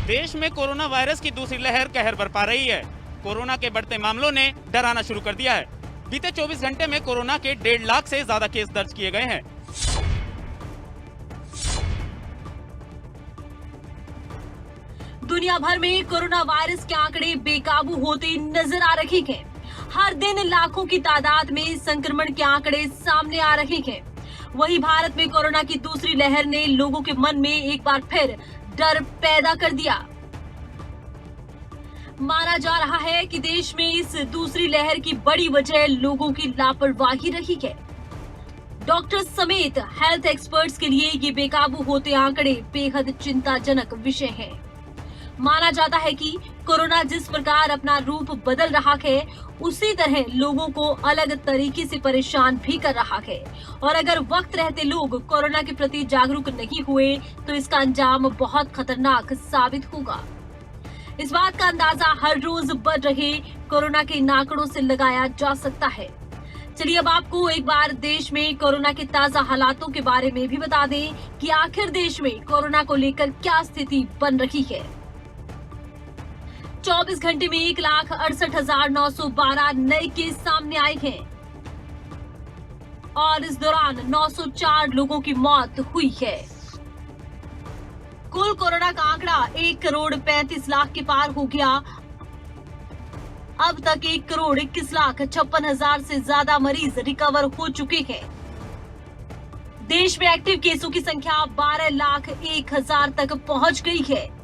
देश में corona virus की दूसरी लहर कहर बरपा रही है। कोरोना के बढ़ते मामलों ने डराना शुरू कर दिया है। बीते 24 घंटे में कोरोना के 1.5 लाख से ज्यादा केस दर्ज किए गए हैं। दुनिया भर में कोरोना वायरस के आंकड़े बेकाबू होते नजर आ रहे हैं। हर दिन लाखों की तादाद में संक्रमण के आंकड़े सामने आ रहे हैं। वहीं भारत में कोरोना की दूसरी लहर ने लोगों के मन में एक बार फिर डर पैदा कर दिया। माना जा रहा है कि देश में इस दूसरी लहर की बड़ी वजह लोगों की लापरवाही रही है। डॉक्टर्स समेत हेल्थ एक्सपर्ट्स के लिए ये बेकाबू होते आंकड़े बेहद चिंताजनक विषय है। माना जाता है कि कोरोना जिस प्रकार अपना रूप बदल रहा है, उसी तरह लोगों को अलग तरीके से परेशान भी कर रहा है। और अगर वक्त रहते लोग कोरोना के प्रति जागरूक नहीं हुए तो इसका अंजाम बहुत खतरनाक साबित होगा। इस बात का अंदाजा हर रोज बढ़ रहे कोरोना के इन आंकड़ों से लगाया जा सकता है। चलिए अब आपको एक बार देश में कोरोना के ताजा हालातों के बारे में भी बता दें कि आखिर देश में कोरोना को लेकर क्या स्थिति बन रही है। 24 घंटे में 1,68,912 नए केस सामने आए हैं और इस दौरान 904 लोगों की मौत हुई है। कुल कोरोना का आंकड़ा 1,35,00,000 के पार हो गया। अब तक 1,21,56,000 से ज्यादा मरीज रिकवर हो चुके हैं। देश में एक्टिव केसों की संख्या 12,01,000 तक पहुंच गई है।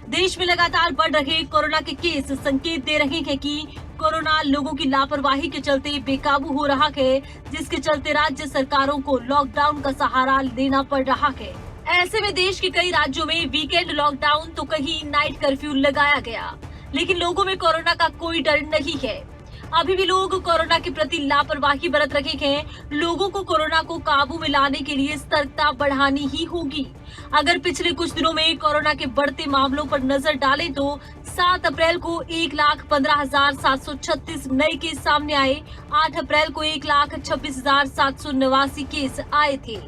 देश में लगातार बढ़ रहे कोरोना के केस संकेत दे रहे हैं कि कोरोना लोगों की लापरवाही के चलते बेकाबू हो रहा है, जिसके चलते राज्य सरकारों को लॉकडाउन का सहारा लेना पड़ रहा है। ऐसे में देश के कई राज्यों में वीकेंड लॉकडाउन तो कहीं नाइट कर्फ्यू लगाया गया, लेकिन लोगों में कोरोना का कोई डर नहीं है। अभी भी लोग कोरोना के प्रति लापरवाही बरत रहे हैं। लोगों को कोरोना को काबू में लाने के लिए सतर्कता बढ़ानी ही होगी। अगर पिछले कुछ दिनों में कोरोना के बढ़ते मामलों पर नजर डालें तो 7 अप्रैल को 1,15,736 नए केस सामने आए। 8 अप्रैल को 1,26,789 केस आए थे।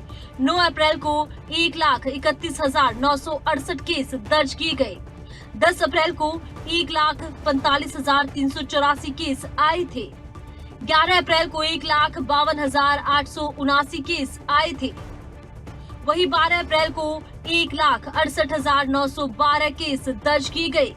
9 अप्रैल को 1,31,968 केस दर्ज किए गए। 10 अप्रैल को 1,45,384 केस आए थे। 11 अप्रैल को 1,52,879 केस आए थे। वहीं 12 अप्रैल को 1,68,912 केस दर्ज किए गए।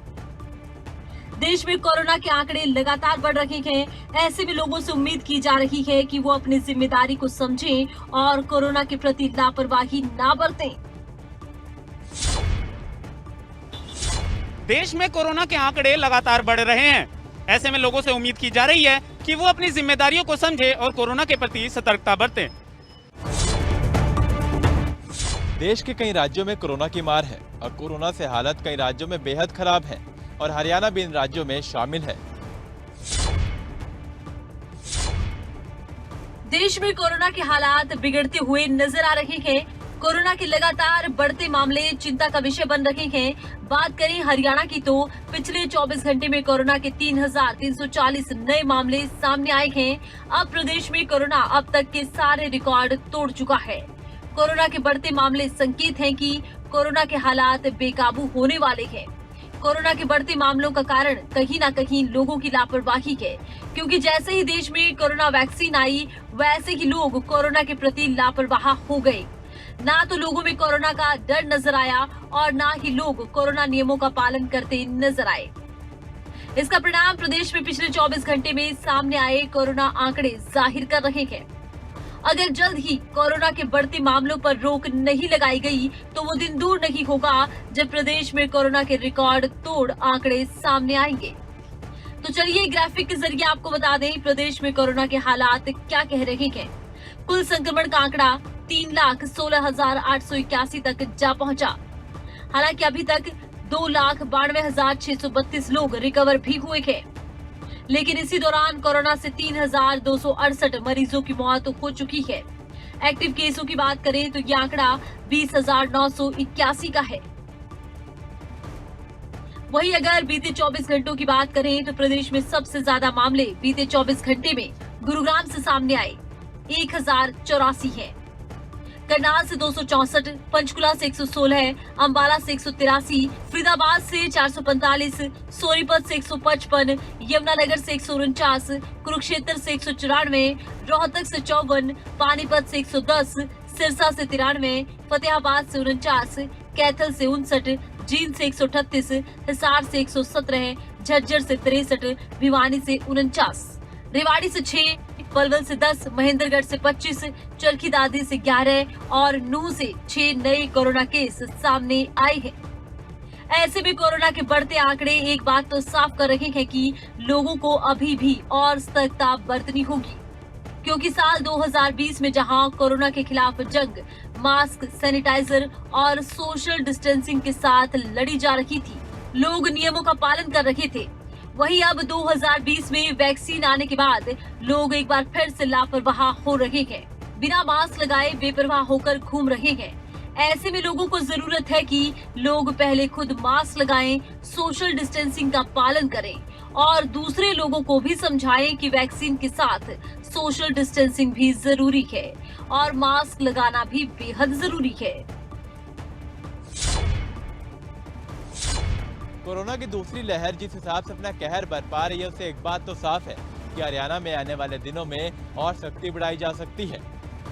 देश में कोरोना के आंकड़े लगातार बढ़ रहे हैं। ऐसे में लोगों से उम्मीद की जा रही है कि वो अपनी जिम्मेदारी को समझें और कोरोना के प्रति लापरवाही ना बरतें। देश में कोरोना के आंकड़े लगातार बढ़ रहे हैं। ऐसे में लोगों से उम्मीद की जा रही है कि वो अपनी जिम्मेदारियों को समझें और कोरोना के प्रति सतर्कता बरतें। देश के कई राज्यों में कोरोना की मार है और कोरोना से हालत कई राज्यों में बेहद खराब है और हरियाणा भी इन राज्यों में शामिल है। देश में कोरोना के हालात बिगड़ते हुए नजर आ रहे हैं। कोरोना के लगातार बढ़ते मामले चिंता का विषय बन रहे हैं। बात करें हरियाणा की तो पिछले 24 घंटे में कोरोना के 3,340 नए मामले सामने आए हैं। अब प्रदेश में कोरोना अब तक के सारे रिकॉर्ड तोड़ चुका है। कोरोना के बढ़ते मामले संकेत हैं कि कोरोना के हालात बेकाबू होने वाले हैं। कोरोना के बढ़ते मामलों का कारण कहीं ना कहीं लोगों की लापरवाही है, क्योंकि जैसे ही देश में कोरोना वैक्सीन आई वैसे ही लोग कोरोना के प्रति लापरवाह हो गए। ना तो लोगों में कोरोना का डर नजर आया और ना ही लोग कोरोना नियमों का पालन करते नजर आए। इसका परिणाम प्रदेश में पिछले 24 घंटे में सामने आए कोरोना आंकड़े जाहिर कर रहे हैं। अगर जल्द ही कोरोना के बढ़ते मामलों पर रोक नहीं लगाई गई तो वो दिन दूर नहीं होगा जब प्रदेश में कोरोना के रिकॉर्ड तोड़ आंकड़े सामने आएंगे। तो चलिए ग्राफिक के जरिए आपको बता दें प्रदेश में कोरोना के हालात क्या कह रहे हैं। कुल संक्रमण का आंकड़ा 3,16,881 तक जा पहुंचा। हालांकि अभी तक 2,92,632 लोग रिकवर भी हुए हैं, लेकिन इसी दौरान कोरोना से 3,268 मरीजों की मौत हो चुकी है। एक्टिव केसों की बात करें तो ये आंकड़ा 20,981 का है। वहीं अगर बीते 24 घंटों की बात करें तो प्रदेश में सबसे ज्यादा मामले बीते 24 घंटे में गुरुग्राम से सामने आए 1,084 है। करनाल से 264, पंचकुला से 116, अंबाला से 183, फरीदाबाद से 445, सोनीपत से 155, यमुनानगर से 149, कुरुक्षेत्र से 194, रोहतक से 54, पानीपत से 110, सिरसा से 93, फतेहाबाद से 49, कैथल से 59, जींद से 138, हिसार से 117, झज्जर से 63, भिवानी से 49, रेवाड़ी से 6, पलवल से 10, महेंद्रगढ़ से 25, चरखी दादरी से 11 और नूंह से 6 नए कोरोना केस सामने आए हैं। ऐसे में कोरोना के बढ़ते आंकड़े एक बात तो साफ कर रहे हैं कि लोगों को अभी भी और सतर्कता बरतनी होगी, क्योंकि साल 2020 में जहां कोरोना के खिलाफ जंग मास्क, सैनिटाइजर और सोशल डिस्टेंसिंग के साथ लड़ी जा रही थी, लोग नियमों का पालन कर रहे थे, वहीं अब 2020 में वैक्सीन आने के बाद लोग एक बार फिर से लापरवाह हो रहे हैं, बिना मास्क लगाए बेपरवाह होकर घूम रहे हैं। ऐसे में लोगों को जरूरत है कि लोग पहले खुद मास्क लगाएं, सोशल डिस्टेंसिंग का पालन करें और दूसरे लोगों को भी समझाएं कि वैक्सीन के साथ सोशल डिस्टेंसिंग भी जरूरी है और मास्क लगाना भी बेहद जरूरी है। कोरोना की दूसरी लहर जिस हिसाब से अपना कहर बरपा रही है, उससे एक बात तो साफ है कि हरियाणा में आने वाले दिनों में और सख्ती बढ़ाई जा सकती है।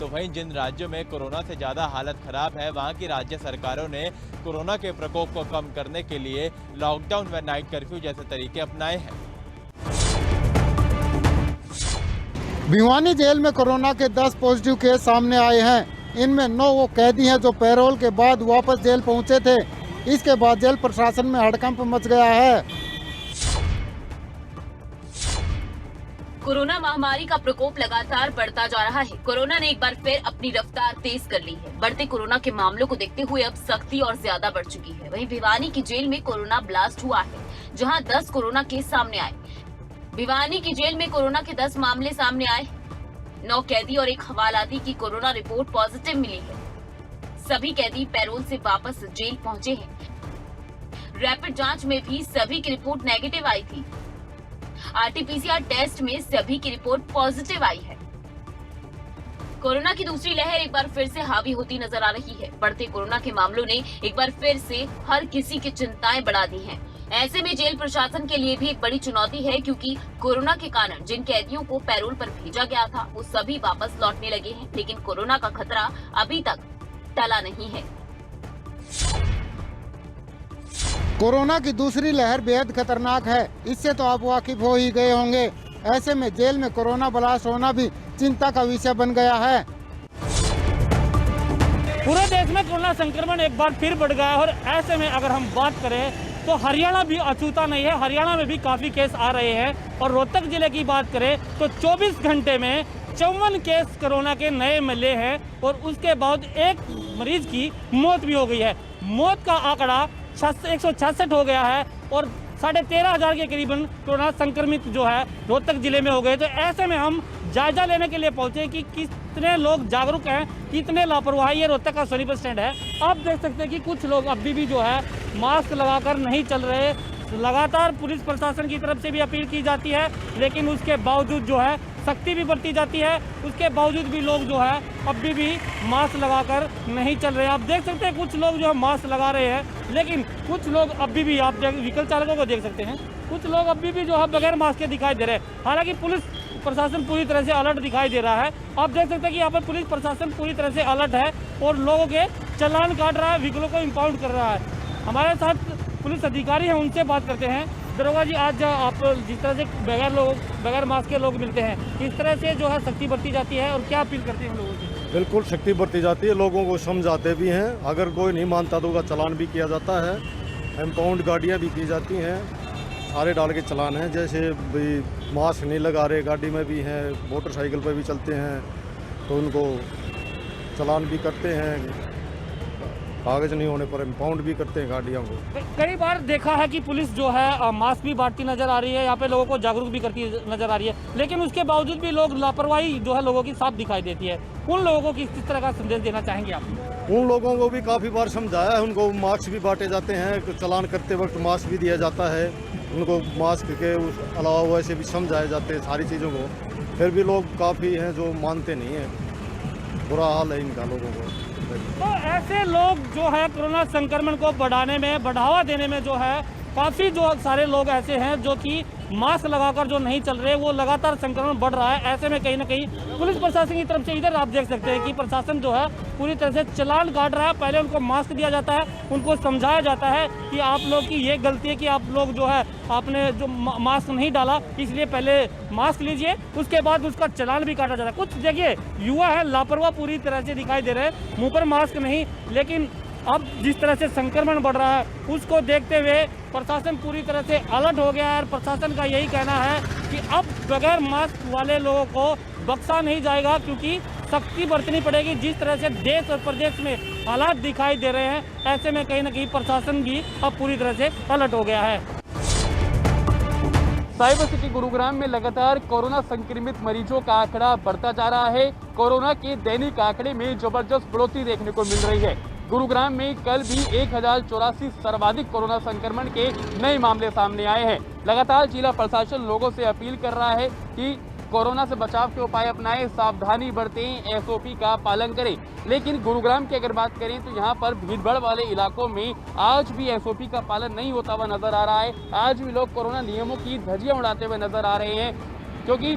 तो वहीं जिन राज्यों में कोरोना से ज्यादा हालत खराब है, वहां की राज्य सरकारों ने कोरोना के प्रकोप को कम करने के लिए लॉकडाउन व नाइट कर्फ्यू जैसे तरीके अपनाए हैं। भिवानी जेल में कोरोना के 10 पॉजिटिव केस सामने आए हैं। इनमें 9 वो कैदी हैं जो पैरोल के बाद वापस जेल पहुंचे थे। इसके बाद जेल प्रशासन में हड़कंप मच गया है। कोरोना महामारी का प्रकोप लगातार बढ़ता जा रहा है। कोरोना ने एक बार फिर अपनी रफ्तार तेज कर ली है। बढ़ते कोरोना के मामलों को देखते हुए अब सख्ती और ज्यादा बढ़ चुकी है। वहीं भिवानी की जेल में कोरोना ब्लास्ट हुआ है, जहां 10 कोरोना केस सामने आए। भिवानी की जेल में कोरोना के 10 मामले सामने आए। 9 कैदी और एक हवालाती की कोरोना रिपोर्ट पॉजिटिव मिली है। सभी कैदी पैरोल से वापस जेल पहुंचे हैं। रैपिड जांच में भी सभी की रिपोर्ट नेगेटिव आई थी। आरटीपीसीआर टेस्ट में सभी की रिपोर्ट पॉजिटिव आई है। कोरोना की दूसरी लहर एक बार फिर से हावी होती नजर आ रही है। बढ़ते कोरोना के मामलों ने एक बार फिर से हर किसी की चिंताएं बढ़ा दी हैं। ऐसे में जेल प्रशासन के लिए भी एक बड़ी चुनौती है, क्योंकि कोरोना के कारण जिन कैदियों को पैरोल पर भेजा गया था वो सभी वापस लौटने लगे हैं, लेकिन कोरोना का खतरा अभी तक टला नहीं है। कोरोना की दूसरी लहर बेहद खतरनाक है, इससे तो आप वाकिफ हो ही गए होंगे। ऐसे में जेल में कोरोना ब्लास्ट होना भी चिंता का विषय बन गया है। पूरे देश में कोरोना संक्रमण एक बार फिर बढ़ गया है और ऐसे में अगर हम बात करें तो हरियाणा भी अछूता नहीं है। हरियाणा में भी काफी केस आ रहे हैं और रोहतक जिले की बात करें तो 24 घंटे में 54 केस कोरोना के नए मिले हैं और उसके बाद एक मरीज की मौत भी हो गई है। मौत का आंकड़ा 166 हो गया है और 13,500 के करीबन कोरोना संक्रमित जो है रोहतक जिले में हो गए। तो ऐसे में हम जायजा लेने के लिए पहुंचे कि कितने लोग जागरूक हैं, कितने लापरवाही। ये रोहतक का सोनीपत स्टैंड है। आप देख सकते हैं कि कुछ लोग अभी भी जो है मास्क लगाकर नहीं चल रहे। लगातार पुलिस प्रशासन की तरफ से भी अपील की जाती है, लेकिन उसके बावजूद जो है सख्ती भी बरती जाती है। उसके बावजूद भी लोग जो है अभी भी मास्क लगाकर नहीं चल रहे हैं। आप देख सकते हैं कुछ लोग जो है मास्क लगा रहे हैं, लेकिन कुछ लोग अभी भी, आप व्हीकल चालकों को देख सकते हैं, कुछ लोग अभी भी जो है बगैर मास्क के दिखाई दे रहे हैं। हालांकि पुलिस प्रशासन पूरी तरह से अलर्ट दिखाई दे रहा है। आप देख सकते हैं कि यहाँ पर पुलिस प्रशासन पूरी तरह से अलर्ट है और लोगों के चालान काट रहा है, व्हीकलों को इम्पाउंड कर रहा है। हमारे साथ पुलिस अधिकारी हैं, उनसे बात करते हैं। दरोगा जी, आज आप जिस तरह से बगैर मास्क के लोग मिलते हैं, किस तरह से जो है सख्ती बरती जाती है और क्या अपील करते हैं लोगों की? बिल्कुल सख्ती बरती जाती है, लोगों को समझाते भी हैं। अगर कोई नहीं मानता तो उसका चालान भी किया जाता है। इम्पाउंड गाड़ियाँ भी की जाती हैं, सारे डाल के चालान हैं। जैसे भाई मास्क नहीं लगा रहे गाड़ी में भी हैं, मोटरसाइकिल पर भी चलते हैं तो उनको चालान भी करते हैं। कागज नहीं होने पर इम्पाउंड भी करते हैं गाड़ियों को। कई बार देखा है कि पुलिस जो है मास्क भी बांटती नजर आ रही है, यहाँ पे लोगों को जागरूक भी करती नजर आ रही है, लेकिन उसके बावजूद भी लोग लापरवाही जो है लोगों की साफ दिखाई देती है। उन लोगों को किस तरह का संदेश देना चाहेंगे आप? उन लोगों को भी काफ़ी बार समझाया है, उनको मास्क भी बांटे जाते हैं, चालान करते वक्त मास्क भी दिया जाता है। उनको मास्क के अलावा वैसे भी समझाए जाते हैं सारी चीज़ों को, फिर भी लोग काफ़ी हैं जो मानते नहीं हैं। बुरा हाल है इनका लोगों को। तो ऐसे लोग जो है कोरोना संक्रमण को बढ़ावा देने में जो है काफ़ी जो सारे लोग ऐसे हैं जो कि मास्क लगाकर जो नहीं चल रहे, वो लगातार संक्रमण बढ़ रहा है। ऐसे में कहीं ना कहीं पुलिस प्रशासन की तरफ से इधर आप देख सकते हैं कि प्रशासन जो है पूरी तरह से चालान काट रहा है। पहले उनको मास्क दिया जाता है, उनको समझाया जाता है कि आप लोग की ये गलती है कि आप लोग जो है आपने जो मास्क नहीं डाला, इसलिए पहले मास्क लीजिए, उसके बाद उसका चालान भी काटा जाता है। कुछ देखिए युवा है लापरवाह पूरी तरह से दिखाई दे रहे हैं, मुँह पर मास्क नहीं, लेकिन अब जिस तरह से संक्रमण बढ़ रहा है उसको देखते हुए प्रशासन पूरी तरह से अलर्ट हो गया है। और प्रशासन का यही कहना है कि अब बगैर मास्क वाले लोगों को बख्शा नहीं जाएगा, क्योंकि सख्ती बरतनी पड़ेगी। जिस तरह से देश और प्रदेश में हालात दिखाई दे रहे हैं, ऐसे में कहीं ना कहीं प्रशासन भी अब पूरी तरह से अलर्ट हो गया है। साइबर सिटी गुरुग्राम में लगातार कोरोना संक्रमित मरीजों का आंकड़ा बढ़ता जा रहा है। कोरोना के दैनिक आंकड़े में जबरदस्त बढ़ोतरी देखने को मिल रही है। गुरुग्राम में कल भी 1084 सर्वाधिक कोरोना संक्रमण के नए मामले सामने आए हैं। लगातार जिला प्रशासन लोगों से अपील कर रहा है कि कोरोना से बचाव के उपाय अपनाएं, सावधानी बरतें, एसओपी का पालन करें। लेकिन गुरुग्राम की अगर बात करें तो यहाँ पर भीड़भाड़ वाले इलाकों में आज भी एसओपी का पालन नहीं होता हुआ नजर आ रहा है। आज भी लोग कोरोना नियमों की धज्जियां उड़ाते हुए नजर आ रहे हैं, क्योंकि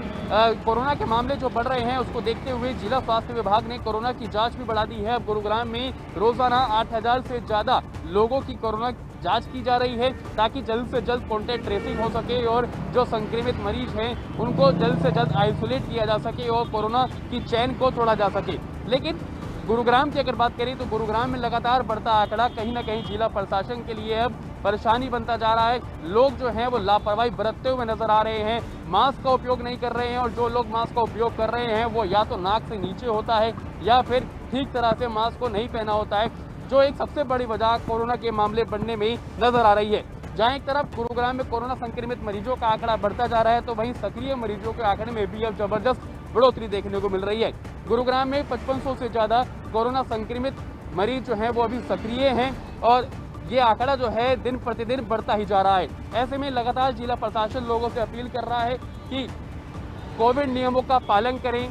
कोरोना के मामले जो बढ़ रहे हैं उसको देखते हुए जिला स्वास्थ्य विभाग ने कोरोना की जांच भी बढ़ा दी है। अब गुरुग्राम में रोजाना 8000 से ज़्यादा लोगों की कोरोना जांच की जा रही है, ताकि जल्द से जल्द कॉन्टैक्ट ट्रेसिंग हो सके और जो संक्रमित मरीज हैं उनको जल्द से जल्द आइसोलेट किया जा सके और कोरोना की चेन को तोड़ा जा सके। लेकिन गुरुग्राम की अगर बात करें तो गुरुग्राम में लगातार बढ़ता आंकड़ा कहीं ना कहीं जिला प्रशासन के लिए अब परेशानी बनता जा रहा है। लोग जो हैं वो लापरवाही बरतते हुए नजर आ रहे हैं, मास्क का उपयोग नहीं कर रहे हैं, और जो लोग मास्क का उपयोग कर रहे हैं वो या तो नाक से नीचे होता है या फिर ठीक तरह से मास्क को नहीं पहना होता है, जो एक सबसे बड़ी वजह कोरोना के मामले बढ़ने में नजर आ रही है। जहाँ एक तरफ गुरुग्राम में कोरोना संक्रमित मरीजों का आंकड़ा बढ़ता जा रहा है, तो वहीं सक्रिय मरीजों के आंकड़े में भी अब जबरदस्त बढ़ोतरी देखने को मिल रही है। गुरुग्राम में 5500 से ज़्यादा कोरोना संक्रमित मरीज जो हैं वो अभी सक्रिय हैं, और ये आंकड़ा जो है दिन प्रतिदिन बढ़ता ही जा रहा है। ऐसे में लगातार जिला प्रशासन लोगों से अपील कर रहा है कि कोविड नियमों का पालन करें,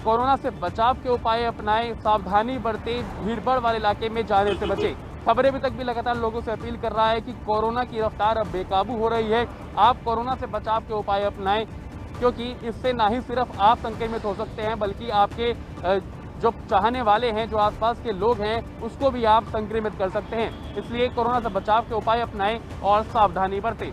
कोरोना से बचाव के उपाय अपनाएं, सावधानी बरतें, भीड़भाड़ वाले इलाके में जाने से बचें। खबर अभी तक भी लगातार लोगों से अपील कर रहा है कि कोरोना की रफ्तार अब बेकाबू हो रही है, आप कोरोना से बचाव के उपाय अपनाएं, क्योंकि इससे ना ही सिर्फ आप संक्रमित हो सकते हैं बल्कि आपके जो चाहने वाले हैं, जो आसपास के लोग हैं, उसको भी आप संक्रमित कर सकते हैं। इसलिए कोरोना से बचाव के उपाय अपनाएं और सावधानी बरतें।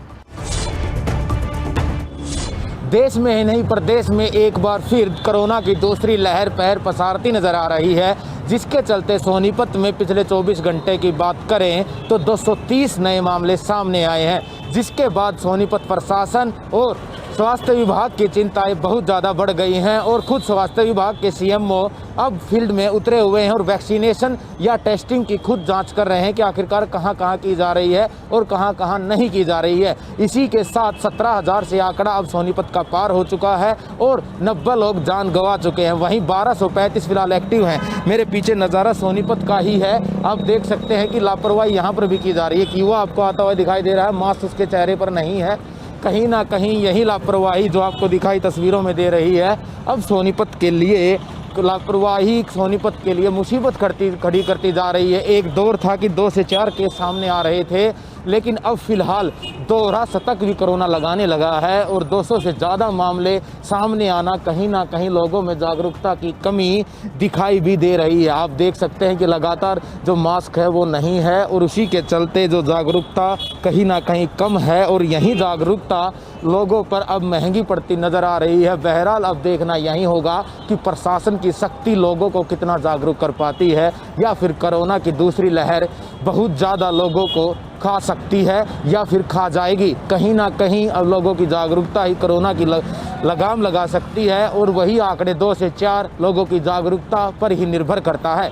देश में ही नहीं प्रदेश में एक बार फिर कोरोना की दूसरी लहर पैर पसारती नजर आ रही है, जिसके चलते सोनीपत में पिछले 24 घंटे की बात करें तो 230 नए मामले सामने आए हैं, जिसके बाद सोनीपत प्रशासन और स्वास्थ्य विभाग की चिंताएं बहुत ज़्यादा बढ़ गई हैं और खुद स्वास्थ्य विभाग के सीएमओ अब फील्ड में उतरे हुए हैं और वैक्सीनेशन या टेस्टिंग की खुद जांच कर रहे हैं कि आखिरकार कहां कहां की जा रही है और कहां कहां नहीं की जा रही है। इसी के साथ 17,000 से आंकड़ा अब सोनीपत का पार हो चुका है और 90 लोग जान गंवा चुके हैं। वहीं 1235 फिलहाल एक्टिव हैं। मेरे पीछे नज़ारा सोनीपत का ही है, आप देख सकते हैं कि लापरवाही यहाँ पर भी की जा रही है। कि युवा आपको आता हुआ दिखाई दे रहा है, मास्क उसके चेहरे पर नहीं है। कहीं ना कहीं यही लापरवाही जो आपको दिखाई तस्वीरों में दे रही है, अब सोनीपत के लिए लापरवाही सोनीपत के लिए मुसीबत खड़ी करती जा रही है। एक दौर था कि 2 से 4 केस सामने आ रहे थे, लेकिन अब फिलहाल दोहरा शतक भी कोरोना लगाने लगा है और 200 से ज़्यादा मामले सामने आना कहीं ना कहीं लोगों में जागरूकता की कमी दिखाई भी दे रही है। आप देख सकते हैं कि लगातार जो मास्क है वो नहीं है और उसी के चलते जो जागरूकता कहीं ना कहीं कम है और यही जागरूकता लोगों पर अब महंगी पड़ती नज़र आ रही है। बहरहाल अब देखना यही होगा कि प्रशासन की सख्ती लोगों को कितना जागरूक कर पाती है, या फिर कोरोना की दूसरी लहर बहुत ज़्यादा लोगों को खा सकती है या फिर खा जाएगी। कहीं ना कहीं अब लोगों की जागरूकता ही कोरोना की लगाम लगा सकती है और वही आंकड़े 2 से 4 लोगों की जागरूकता पर ही निर्भर करता है।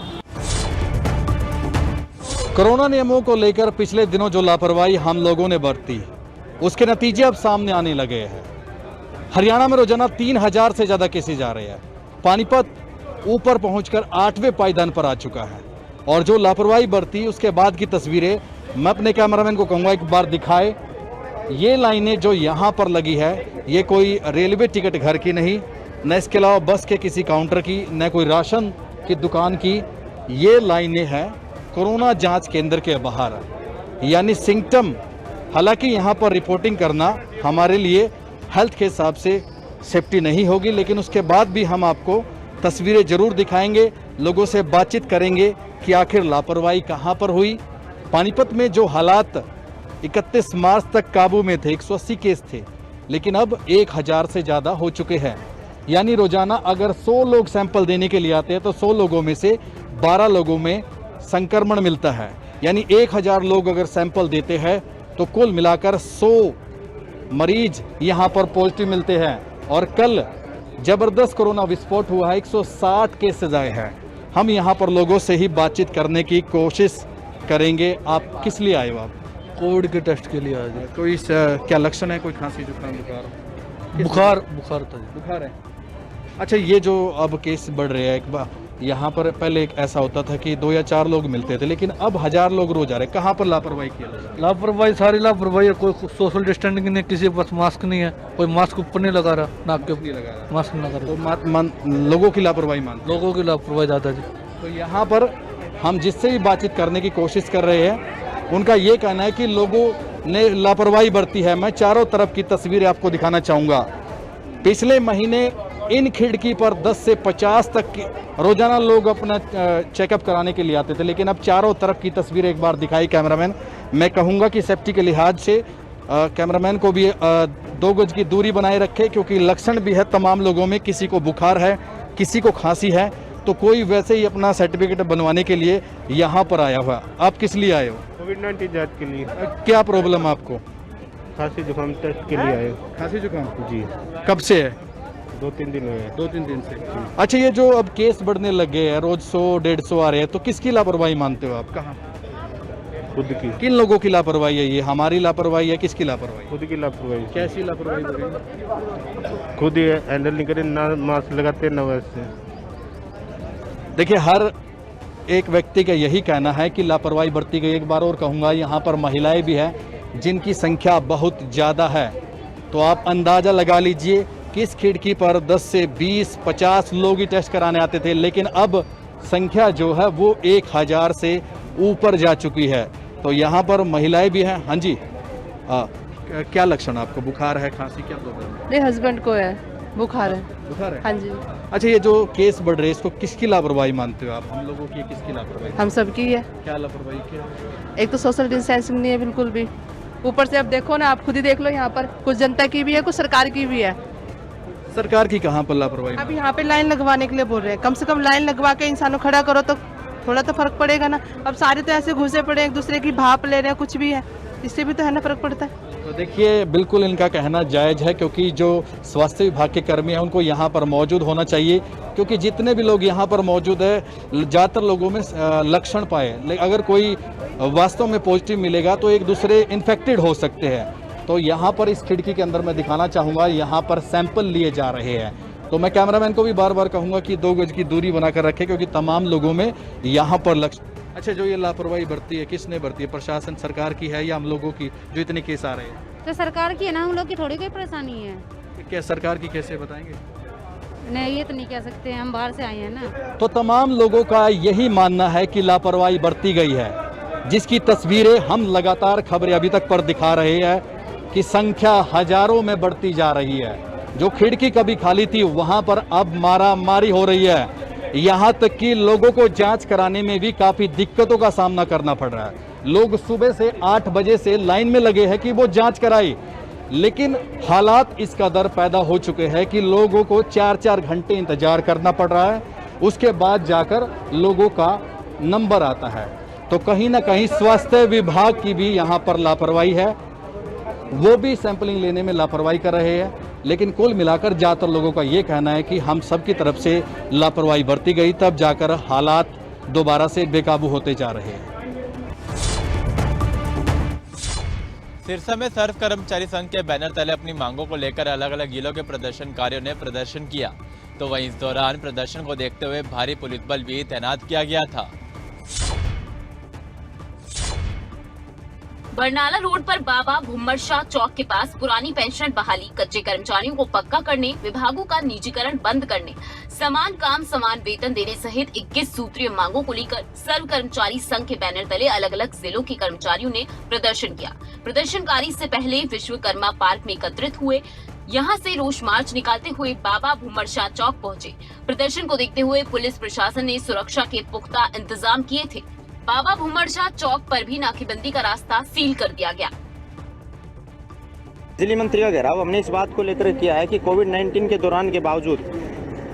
कोरोना नियमों को लेकर पिछले दिनों जो लापरवाही हम लोगों ने बरती, उसके नतीजे अब सामने आने लगे हैं। हरियाणा में रोजाना 3000 से ज़्यादा केसेज आ रहे हैं। पानीपत ऊपर पहुंचकर 8वें पायदान पर आ चुका है और जो लापरवाही बरती उसके बाद की तस्वीरें मैं अपने कैमरामैन को कहूँगा एक बार दिखाए। ये लाइनें जो यहाँ पर लगी है ये कोई रेलवे टिकट घर की नहीं, न इसके अलावा बस के किसी काउंटर की, न कोई राशन की दुकान की, ये लाइनें हैं कोरोना जांच केंद्र के बाहर, यानी सिम्टम। हालांकि यहाँ पर रिपोर्टिंग करना हमारे लिए हेल्थ के हिसाब से सेफ्टी नहीं होगी, लेकिन उसके बाद भी हम आपको तस्वीरें जरूर दिखाएंगे, लोगों से बातचीत करेंगे कि आखिर लापरवाही कहाँ पर हुई। पानीपत में जो हालात 31 मार्च तक काबू में थे, 180 केस थे, लेकिन अब 1000 से ज़्यादा हो चुके हैं। यानी रोजाना अगर 100 लोग सैंपल देने के लिए आते हैं तो 100 लोगों में से 12 लोगों में संक्रमण मिलता है। यानी 1000 लोग अगर सैंपल देते हैं तो कुल मिलाकर 100 मरीज यहाँ पर पॉजिटिव मिलते हैं। और कल जबरदस्त कोरोना विस्फोट हुआ है, 160 केसेज आए हैं। हम यहाँ पर लोगों से ही बातचीत करने की कोशिश करेंगे। आप किस लिए आए हो? आप कोविड के टेस्ट के लिए आए थे। कोई क्या लक्षण है? कोई खांसी जुकाम बुखार था जी। बुखार है। अच्छा, ये जो अब केस बढ़ रहे हैं, एक बार यहाँ पर पहले एक ऐसा होता था कि 2 या 4 लोग मिलते थे, लेकिन अब 1000 लोग रोज आ रहे हैं। कहाँ पर लापरवाही किया जा रहा है? लापरवाही, सारी लापरवाही है। कोई सोशल डिस्टेंसिंग नहीं, किसी के पास मास्क नहीं है, कोई मास्क ऊपर नहीं लगा रहा, नाक के ऊपर नहीं लगा रहा, मास्क नहीं लगा रहा। तो लोगों की लापरवाही मानते? लोगों की लापरवाही ज़्यादा जी। तो यहाँ पर हम जिससे भी बातचीत करने की कोशिश कर रहे हैं, उनका ये कहना है कि लोगों ने लापरवाही बरती है। मैं चारों तरफ की तस्वीरें आपको दिखाना चाहूँगा। पिछले महीने इन खिड़की पर 10 से 50 तक रोजाना लोग अपना चेकअप कराने के लिए आते थे, लेकिन अब चारों तरफ की तस्वीरें एक बार दिखाई कैमरामैन। मैं कहूँगा कि सेफ्टी के लिहाज से कैमरामैन को भी 2 गज की दूरी बनाए रखे, क्योंकि लक्षण भी है तमाम लोगों में। किसी को बुखार है, किसी को खांसी है, तो कोई वैसे ही अपना सर्टिफिकेट बनवाने के लिए यहाँ पर आया हुआ। आप किस लिए आए हो? कोविड-19 जांच के लिए। क्या प्रॉब्लम आपको? खांसी जुकाम टेस्ट के लिए आए। खांसी जुकाम जी। कब से है? 2-3 दिन हुए। 2-3 दिन से। अच्छा, ये जो अब केस बढ़ने लगे हैं, रोज 100-150 आ रहे हैं, तो किसकी लापरवाही मानते हो आप? कहाँ? खुद की। किन लोगों की लापरवाही है ये? हमारी लापरवाही है, किसकी लापरवाही? खुद की लापरवाही। कैसी लापरवाही हो रही है? खुद ही हैंडल नहीं करे, ना मास्क लगाते ना वैसे। देखिए, हर एक व्यक्ति का यही कहना है कि लापरवाही बरती गई। एक बार और कहूँगा, यहाँ पर महिलाएं भी हैं जिनकी संख्या बहुत ज़्यादा है। तो आप अंदाज़ा लगा लीजिए कि इस खिड़की पर 10 से 20-50 लोग ही टेस्ट कराने आते थे, लेकिन अब संख्या जो है वो 1000 से ऊपर जा चुकी है। तो यहाँ पर महिलाएं भी हैं। हाँ जी, क्या लक्षण आपको? बुखार है, खांसी, क्या प्रॉब्लम है? मेरे हस्बैंड को है, बुखार है। बुखार है? हाँ जी। अच्छा, ये जो केस बढ़ रहे हैं, इसको किसकी लापरवाही मानते हो आप? हम लोगों की, किसकी लापरवाही? हम सबकी है। क्या लापरवाही? क्या? एक तो सोशल डिस्टेंसिंग नहीं है बिल्कुल भी, ऊपर से अब देखो ना, आप खुद ही देख लो, यहाँ पर कुछ जनता की भी है, कुछ सरकार की भी है। सरकार की कहाँ पर लापरवाही? अब यहाँ पे लाइन लगवाने के लिए बोल रहे हैं, कम से कम लाइन लगवा के इंसानों खड़ा करो तो थोड़ा तो फर्क पड़ेगा ना। अब सारे तो ऐसे घुसे पड़े, एक दूसरे की भाप ले रहे हैं, कुछ भी है, इससे भी तो है ना फर्क पड़ता है। तो देखिए, बिल्कुल इनका कहना जायज़ है, क्योंकि जो स्वास्थ्य विभाग के कर्मी हैं उनको यहाँ पर मौजूद होना चाहिए, क्योंकि जितने भी लोग यहाँ पर मौजूद है, ज़्यादातर लोगों में लक्षण पाए, लेकिन अगर कोई वास्तव में पॉजिटिव मिलेगा तो एक दूसरे इन्फेक्टेड हो सकते हैं। तो यहाँ पर इस खिड़की के अंदर मैं दिखाना चाहूँगा, यहाँ पर सैंपल लिए जा रहे हैं। तो मैं कैमरामैन को भी बार बार कहूँगा कि 2 गज की दूरी बनाकर रखें, क्योंकि तमाम लोगों में यहाँ पर लक्षण। अच्छा, जो ये लापरवाही बरती है, किसने बरती है? प्रशासन, सरकार की है या हम लोगों की, जो इतने केस आ रहे हैं? तो सरकार की है ना, हम लोग की थोड़ी कोई परेशानी है। क्या सरकार की, कैसे बताएंगे? नहीं, ये तो नहीं कह सकते, हम बाहर से आए हैं ना। तो तमाम लोगों का यही मानना है कि लापरवाही बरती गई है, जिसकी तस्वीरें हम लगातार खबरें अभी तक पर दिखा रहे हैं कि संख्या हजारों में बढ़ती जा रही है। जो खिड़की कभी खाली थी, वहां पर अब मारामारी हो रही है। यहाँ तक कि लोगों को जांच कराने में भी काफ़ी दिक्कतों का सामना करना पड़ रहा है। लोग सुबह से 8 बजे से लाइन में लगे हैं कि वो जांच कराई, लेकिन हालात इस कदर पैदा हो चुके हैं कि लोगों को 4-4 घंटे इंतजार करना पड़ रहा है। उसके बाद जाकर लोगों का नंबर आता है। तो कहीं ना कहीं स्वास्थ्य विभाग की भी यहाँ पर लापरवाही है, वो भी सैंपलिंग लेने में लापरवाही कर रहे हैं। लेकिन कुल मिलाकर ज़्यादातर लोगों का ये कहना है कि हम सब की तरफ से लापरवाही बरती गई, तब जाकर हालात दोबारा से बेकाबू होते जा रहे हैं। सिरसा में सर्व कर्मचारी संघ के बैनर तले अपनी मांगों को लेकर अलग अलग जिलों के प्रदर्शनकारियों ने प्रदर्शन किया। तो वहीं इस दौरान प्रदर्शन को देखते हुए भारी पुलिस बल भी तैनात किया गया था। बरनाला रोड पर बाबा भूमर शाह चौक के पास पुरानी पेंशन बहाली, कच्चे कर्मचारियों को पक्का करने, विभागों का निजीकरण बंद करने, समान काम समान वेतन देने सहित 21 सूत्रीय मांगों को लेकर सर्व कर्मचारी संघ के बैनर तले अलग अलग जिलों के कर्मचारियों ने प्रदर्शन किया। प्रदर्शनकारी से पहले विश्वकर्मा पार्क में एकत्रित हुए, यहां से रोष मार्च निकालते हुए बाबा भूमर शाह चौक पहुंचे। प्रदर्शन को देखते हुए पुलिस प्रशासन ने सुरक्षा के पुख्ता इंतजाम किए थे। बाबा भूमर शाह चौक पर भी नाकेबंदी का रास्ता सील कर दिया गया। बिजली मंत्री का घेराव हमने इस बात को लेकर किया है कि कोविड-19 के दौरान के बावजूद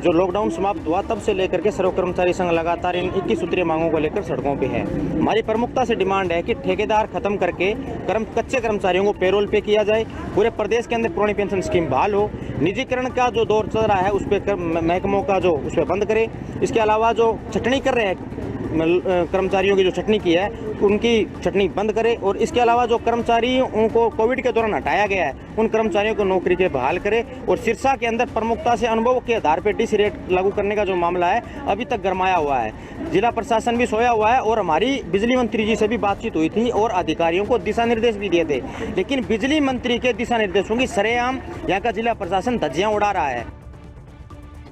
जो लॉकडाउन समाप्त हुआ तब से लेकर के सर्व कर्मचारी संघ लगातार इन 21 सूत्रीय मांगों को लेकर सड़कों पे है। हमारी प्रमुखता से डिमांड है कि ठेकेदार खत्म करके कच्चे कर्मचारियों को पेरोल पे किया जाए, पूरे प्रदेश के अंदर पुरानी पेंशन स्कीम बहाल हो, निजीकरण का जो दौर चल रहा है उस पर महकमों का जो उस पर बंद करे। इसके अलावा जो छटनी कर रहे हैं कर्मचारियों की जो छटनी की है उनकी छटनी बंद करे, और इसके अलावा जो कर्मचारियों को कोविड के दौरान हटाया गया है उन कर्मचारियों को नौकरी के बहाल करे। और सिरसा के अंदर प्रमुखता से अनुभव के आधार पर डीसी रेट लागू करने का जो मामला है अभी तक गरमाया हुआ है। जिला प्रशासन भी सोया हुआ है और हमारी बिजली मंत्री जी से भी बातचीत हुई थी और अधिकारियों को दिशा निर्देश भी दिए थे, लेकिन बिजली मंत्री के दिशा निर्देशों की सरेआम यहाँ का जिला प्रशासन धज्जियां उड़ा रहा है।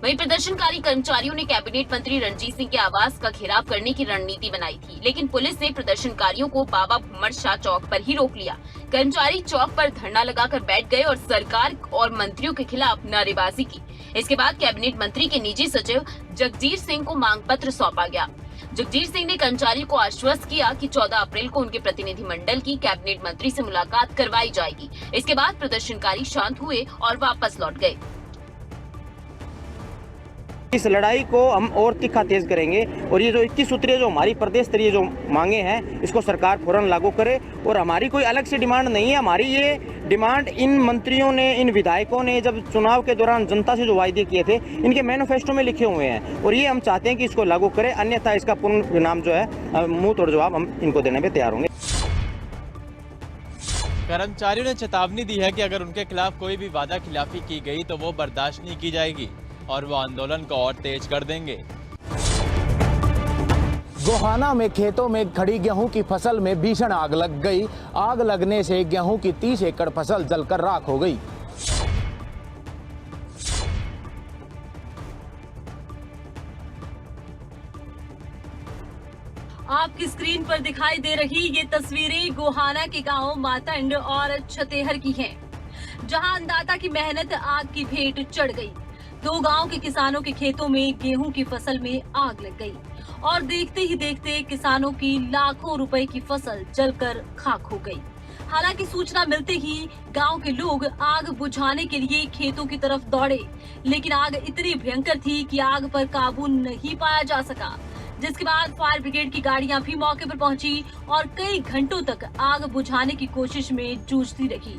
वहीं प्रदर्शनकारी कर्मचारियों ने कैबिनेट मंत्री रणजीत सिंह के आवास का घेराव करने की रणनीति बनाई थी, लेकिन पुलिस ने प्रदर्शनकारियों को बाबा भूमर शाह चौक पर ही रोक लिया। कर्मचारी चौक पर धरना लगाकर बैठ गए और सरकार और मंत्रियों के खिलाफ नारेबाजी की। इसके बाद कैबिनेट मंत्री के निजी सचिव जगजीर सिंह को मांग पत्र सौंपा गया। जगजीर सिंह ने कर्मचारियों को आश्वस्त किया कि 14 अप्रैल को उनके प्रतिनिधि मंडल की कैबिनेट मंत्री से मुलाकात करवाई जाएगी। इसके बाद प्रदर्शनकारी शांत हुए और वापस लौट गए। इस लड़ाई को हम और तीखा तेज करेंगे और ये जो 21 सूत्रीय जो हमारी प्रदेश स्तरीय जो मांगे हैं इसको सरकार फौरन लागू करे। और हमारी कोई अलग से डिमांड नहीं है, हमारी ये डिमांड इन मंत्रियों ने, इन विधायकों ने जब चुनाव के दौरान जनता से जो वायदे किए थे इनके मैनिफेस्टो में लिखे हुए हैं और ये हम चाहते हैं कि इसको लागू करें, अन्यथा इसका पूर्ण परिणाम जो है मुंह तोड़ जवाब हम इनको देने में तैयार होंगे। कर्मचारियों ने चेतावनी दी है कि अगर उनके खिलाफ कोई भी वादा खिलाफी की गई तो वो बर्दाश्त नहीं की जाएगी और वो आंदोलन को और तेज कर देंगे। गोहाना में खेतों में खड़ी गेहूं की फसल में भीषण आग लग गई। आग लगने से गेहूं की 30 एकड़ फसल जलकर राख हो गई। आपकी स्क्रीन पर दिखाई दे रही ये तस्वीरें गोहाना के गांव मातंड और छतेहर की हैं, जहां अन्नदाता की मेहनत आग की भेंट चढ़ गई। 2 गांव के किसानों के खेतों में गेहूं की फसल में आग लग गई और देखते ही देखते किसानों की लाखों रुपए की फसल जलकर खाक हो गई। हालांकि सूचना मिलते ही गांव के लोग आग बुझाने के लिए खेतों की तरफ दौड़े, लेकिन आग इतनी भयंकर थी कि आग पर काबू नहीं पाया जा सका, जिसके बाद फायर ब्रिगेड की गाड़ियां भी मौके पर पहुंची और कई घंटों तक आग बुझाने की कोशिश में जूझती रही।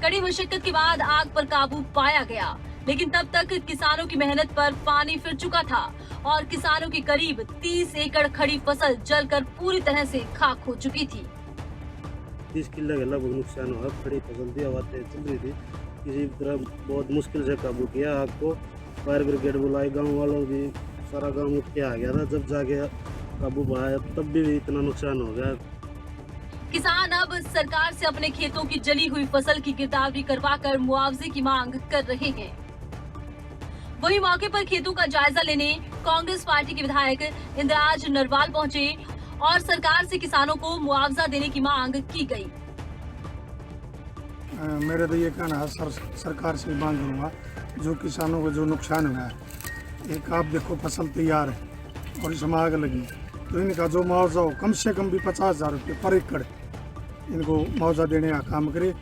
कड़ी मशक्कत के बाद आग पर काबू पाया गया, लेकिन तब तक किसानों की मेहनत पर पानी फिर चुका था और किसानों की करीब 30 एकड़ खड़ी फसल जलकर पूरी तरह से खाक हो चुकी थी। 30 किलो का लगभग नुकसान हुआ। खड़ी फसल थी, हवा तेज चल रही थी, किसी तरह बहुत मुश्किल से काबू किया आग को। फायर ब्रिगेड बुलाई, गाँव वालों भी सारा गाँव उठ के आ गया था, जब जाके काबू पाया तब भी इतना नुकसान हो गया। किसान अब सरकार से अपने खेतों की जली हुई फसल की गिरदावरी करवाकर मुआवजे की मांग कर रहे हैं। वहीं मौके पर खेतों का जायजा लेने कांग्रेस पार्टी के विधायक इंद्राज नरवाल पहुंचे और सरकार से किसानों को मुआवजा देने की मांग की गई। मेरा तो ये कहना है सरकार से मांग करूँगा, जो किसानों को जो नुकसान हुआ है, एक आप देखो फसल तैयार है और इसमें आग लगी, तो इनका जो मुआवजा हो कम से कम भी 50,000 रुपये पर एकड़ इनको मुआवजा देने का काम करे।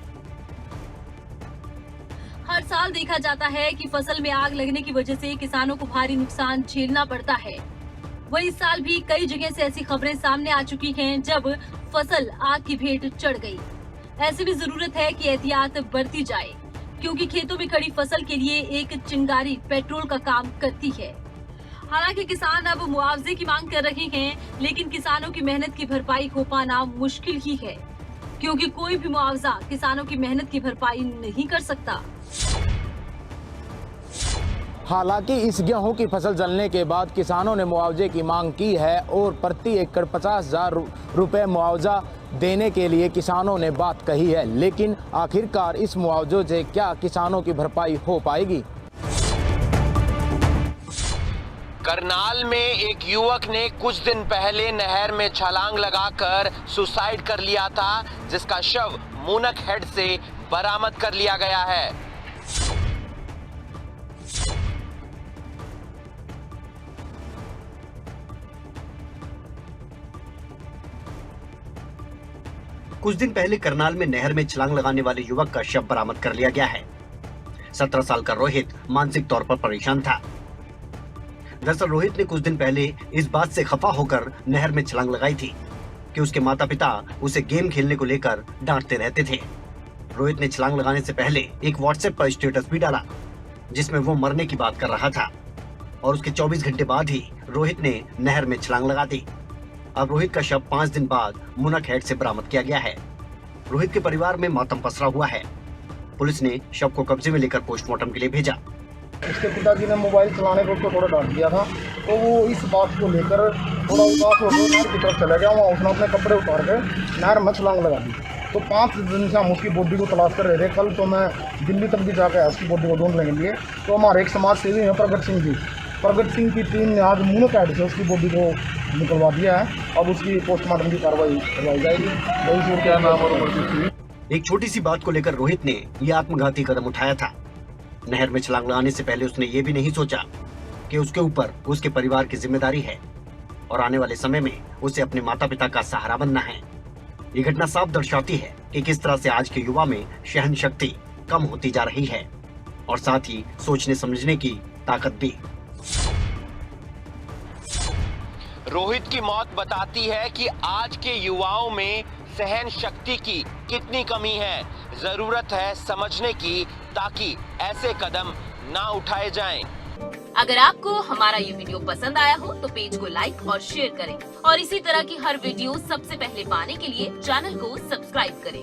हर साल देखा जाता है कि फसल में आग लगने की वजह से किसानों को भारी नुकसान झेलना पड़ता है। वहीं इस साल भी कई जगह से ऐसी खबरें सामने आ चुकी हैं जब फसल आग की भेंट चढ़ गई। ऐसे भी जरूरत है कि एहतियात बरती जाए, क्योंकि खेतों में खड़ी फसल के लिए एक चिंगारी पेट्रोल का काम करती है। हालांकि किसान अब मुआवजे की मांग कर रहे हैं, लेकिन किसानों की मेहनत की भरपाई हो पाना मुश्किल ही है, क्योंकि कोई भी मुआवजा किसानों की मेहनत की भरपाई नहीं कर सकता। हालांकि इस गेहूं की फसल जलने के बाद किसानों ने मुआवजे की मांग की है और प्रति एकड़ 50,000 रुपये मुआवजा देने के लिए किसानों ने बात कही है, लेकिन आखिरकार इस मुआवजे से क्या किसानों की भरपाई हो पाएगी? करनाल में एक युवक ने कुछ दिन पहले नहर में छलांग लगाकर सुसाइड कर लिया था, जिसका शव मूनक हेड से बरामद कर लिया गया है। कुछ दिन पहले करनाल में नहर में छलांग लगाने वाले युवक का शव बरामद कर लिया गया है। 17 साल का रोहित मानसिक तौर पर परेशान था। दरअसल रोहित ने कुछ दिन पहले इस बात से खफा होकर नहर में छलांग लगाई थी कि उसके माता पिता उसे गेम खेलने को लेकर डांटते रहते थे। रोहित ने छलांग लगाने से पहले एक व्हाट्सएप पर स्टेटस भी डाला जिसमें वो मरने की बात कर रहा था और उसके 24 घंटे बाद ही रोहित ने नहर में छलांग लगा दी। अब रोहित का शव 5 दिन बाद मूनक हेड से बरामद किया गया है। रोहित के परिवार में मातम पसरा हुआ है। पुलिस ने शव को कब्जे में लेकर पोस्टमार्टम के लिए भेजा। उसके पिताजी ने मोबाइल चलाने को उसको थोड़ा डांट दिया था, तो वो इस बात को लेकर थोड़ा उदास होकर नहर की तरफ चला गया। वहाँ उसने अपने कपड़े उतार के नहर में छलांग लगा दी। तो 5 दिन से हम उसकी बॉडी को तलाश कर रहे थे। कल तो मैं दिल्ली तक भी जाकर उसकी बॉडी को ढूंढने के लिए, तो हमारे एक समाज सेवी है प्रगट सिंह की टीम ने आज मूनक हेड से उसकी बॉडी को निकलवा दिया है। अब उसकी पोस्टमार्टम की कार्रवाई करवाई जाएगी। क्या नाम और एक छोटी सी बात को लेकर रोहित ने यह आत्मघाती कदम उठाया था। नहर में छलांग लगाने से पहले उसने ये भी नहीं सोचा कि उसके ऊपर उसके परिवार की जिम्मेदारी है और आने वाले समय में उसे अपने माता पिता का सहारा बनना है। ये घटना साफ दर्शाती है कि किस तरह से आज के युवा में सहन शक्ति कम होती जा रही है और साथ ही सोचने समझने की ताकत भी। रोहित की मौत बताती है कि आज के युवाओं में सहन शक्ति की कितनी कमी है। जरूरत है समझने की ताकि ऐसे कदम ना उठाए जाएं। अगर आपको हमारा ये वीडियो पसंद आया हो तो पेज को लाइक और शेयर करें और इसी तरह की हर वीडियो सबसे पहले पाने के लिए चैनल को सब्सक्राइब करें।